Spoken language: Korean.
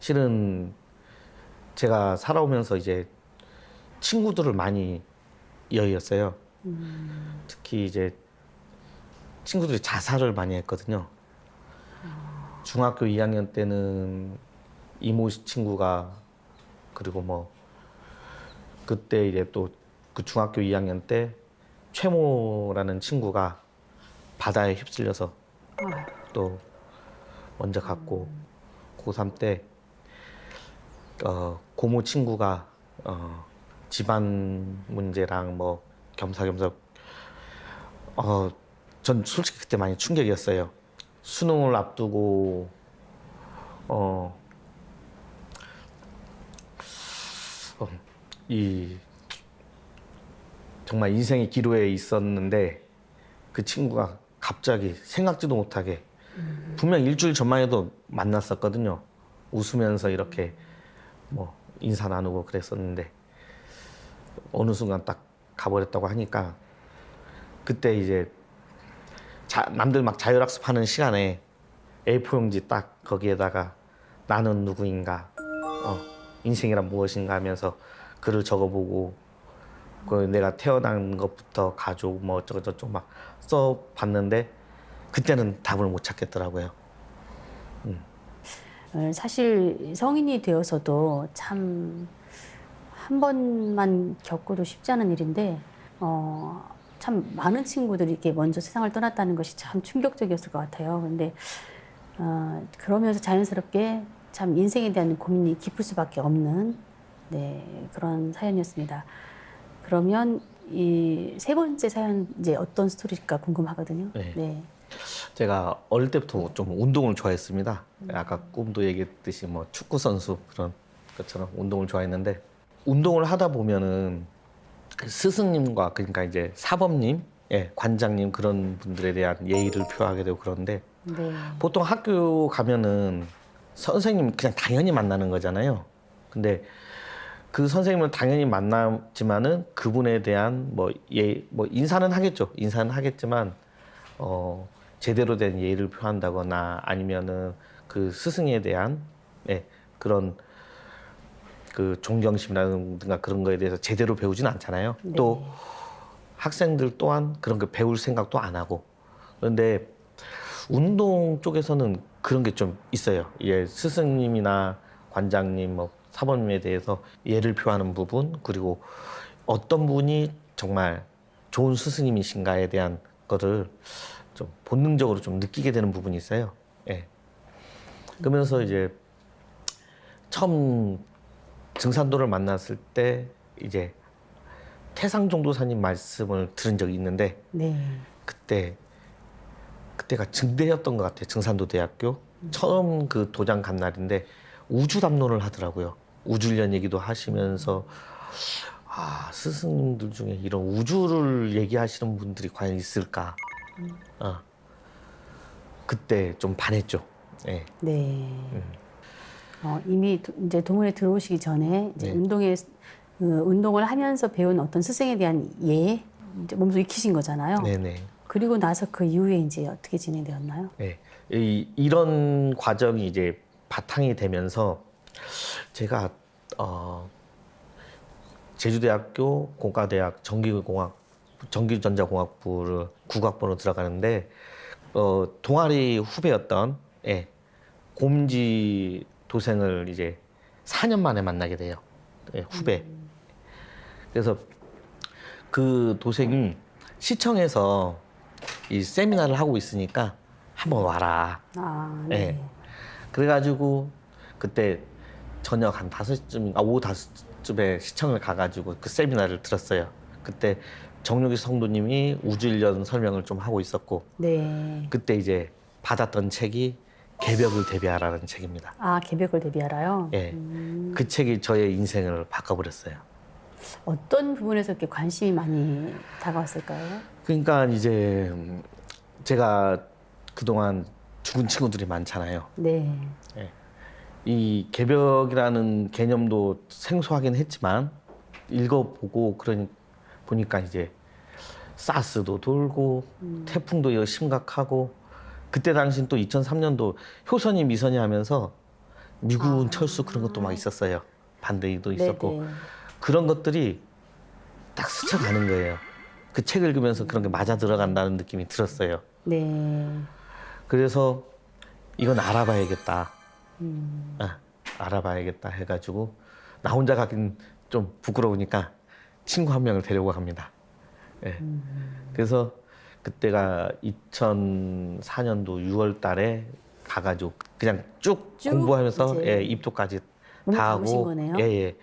실은 제가 살아오면서 이제 친구들을 많이 이어였어요. 특히 이제 친구들이 자살을 많이 했거든요. 중학교 2학년 때는 이모 친구가, 그리고 뭐 그때 이제 또 그 중학교 2학년 때 최모라는 친구가 바다에 휩쓸려서 또 먼저 갔고, 고3 때 고모 친구가 집안 문제랑 뭐 겸사겸사, 전 솔직히 그때 많이 충격이었어요. 수능을 앞두고 이 정말 인생의 기로에 있었는데 그 친구가 갑자기 생각지도 못하게, 분명 일주일 전만 해도 만났었거든요. 웃으면서 이렇게 뭐 인사 나누고 그랬었는데 어느 순간 딱 가버렸다고 하니까, 그때 이제 남들 막 자율학습하는 시간에 A4용지 딱 거기에다가 나는 누구인가, 인생이란 무엇인가 하면서 글을 적어보고, 그 내가 태어난 것부터 가족 뭐 어쩌고저쩌고 막 써봤는데 그때는 답을 못 찾겠더라고요. 사실 성인이 되어서도 참 한 번만 겪어도 쉽지 않은 일인데 참 많은 친구들이 이렇게 먼저 세상을 떠났다는 것이 참 충격적이었을 것 같아요. 근데 그러면서 자연스럽게 참 인생에 대한 고민이 깊을 수밖에 없는 그런 사연이었습니다. 그러면 이 세 번째 사연 이제 어떤 스토리일까 궁금하거든요. 네. 제가 어릴 때부터 좀 운동을 좋아했습니다. 아까 꿈도 얘기했듯이 뭐 축구 선수 그런 것처럼 운동을 좋아했는데, 운동을 하다 보면은 스승님과, 그러니까 이제 사범님, 관장님, 그런 분들에 대한 예의를 표하게 되고 그런데, 보통 학교 가면은 선생님 그냥 당연히 만나는 거잖아요. 근데 그 선생님을 당연히 만나지만은 그분에 대한 뭐 인사는 하겠죠. 인사는 하겠지만 제대로 된 예의를 표한다거나 아니면은 그 스승에 대한 그런 그 존경심이라든가 그런 거에 대해서 제대로 배우지는 않잖아요. 또 학생들 또한 그런 거 배울 생각도 안 하고. 그런데 운동 쪽에서는 그런 게 좀 있어요. 스승님이나 관장님, 뭐 사범님에 대해서 예를 표하는 부분, 그리고 어떤 분이 정말 좋은 스승님이신가에 대한 거를 좀 본능적으로 좀 느끼게 되는 부분이 있어요. 그러면서 이제 처음 증산도를 만났을 때 이제 태상종도사님 말씀을 들은 적이 있는데, 그때가 증대였던 것 같아요. 증산도 대학교 처음 그 도장 간 날인데 우주 담론을 하더라고요. 우주련 얘기도 하시면서 스승님들 중에 이런 우주를 얘기하시는 분들이 과연 있을까? 그때 좀 반했죠. 이미 이제 동호회 들어오시기 전에 이제 운동을 하면서 배운 어떤 스승에 대한 이제 몸소 익히신 거잖아요. 그리고 나서 그 이후에 이제 어떻게 진행되었나요? 이런 과정이 이제 바탕이 되면서 제가 제주대학교 공과대학 전기전자공학부를 국악부로 들어가는데 동아리 후배였던 곰지 도생을 이제 4년 만에 만나게 돼요. 후배. 그래서 그 도생이 시청에서 이 세미나를 하고 있으니까 한번 와라. 그래가지고 그때 저녁 한 5시쯤, 오후 5시쯤에 시청을 가가지고 그 세미나를 들었어요. 그때 정육이 성도님이 우주일련 설명을 좀 하고 있었고, 그때 이제 받았던 책이 개벽을 대비하라는 책입니다. 개벽을 대비하라요? 그 책이 저의 인생을 바꿔버렸어요. 어떤 부분에서 이렇게 관심이 많이 다가왔을까요? 그러니까 이제 제가 그동안 죽은 친구들이 많잖아요. 이 개벽이라는 개념도 생소하긴 했지만 읽어보고 보니까 이제 사스도 돌고 태풍도 심각하고, 그때 당시는 또 2003년도 효선이 미선이 하면서 미군 철수 그런 것도 막 있었어요. 반대도 있었고 네네. 그런 것들이 딱 스쳐가는 거예요. 그 책 읽으면서 그런 게 맞아 들어간다는 느낌이 들었어요. 네. 그래서 이건 알아봐야겠다. 음. 알아봐야겠다 해가지고 나 혼자 가긴 좀 부끄러우니까 친구 한 명을 데리고 갑니다. 예. 그래서 그때가 2004년도 6월 달에 가가지고 그냥 쭉 쭉 공부하면서 이제 예, 입도까지 오늘 다 가보신 하고 거네요? 예, 예.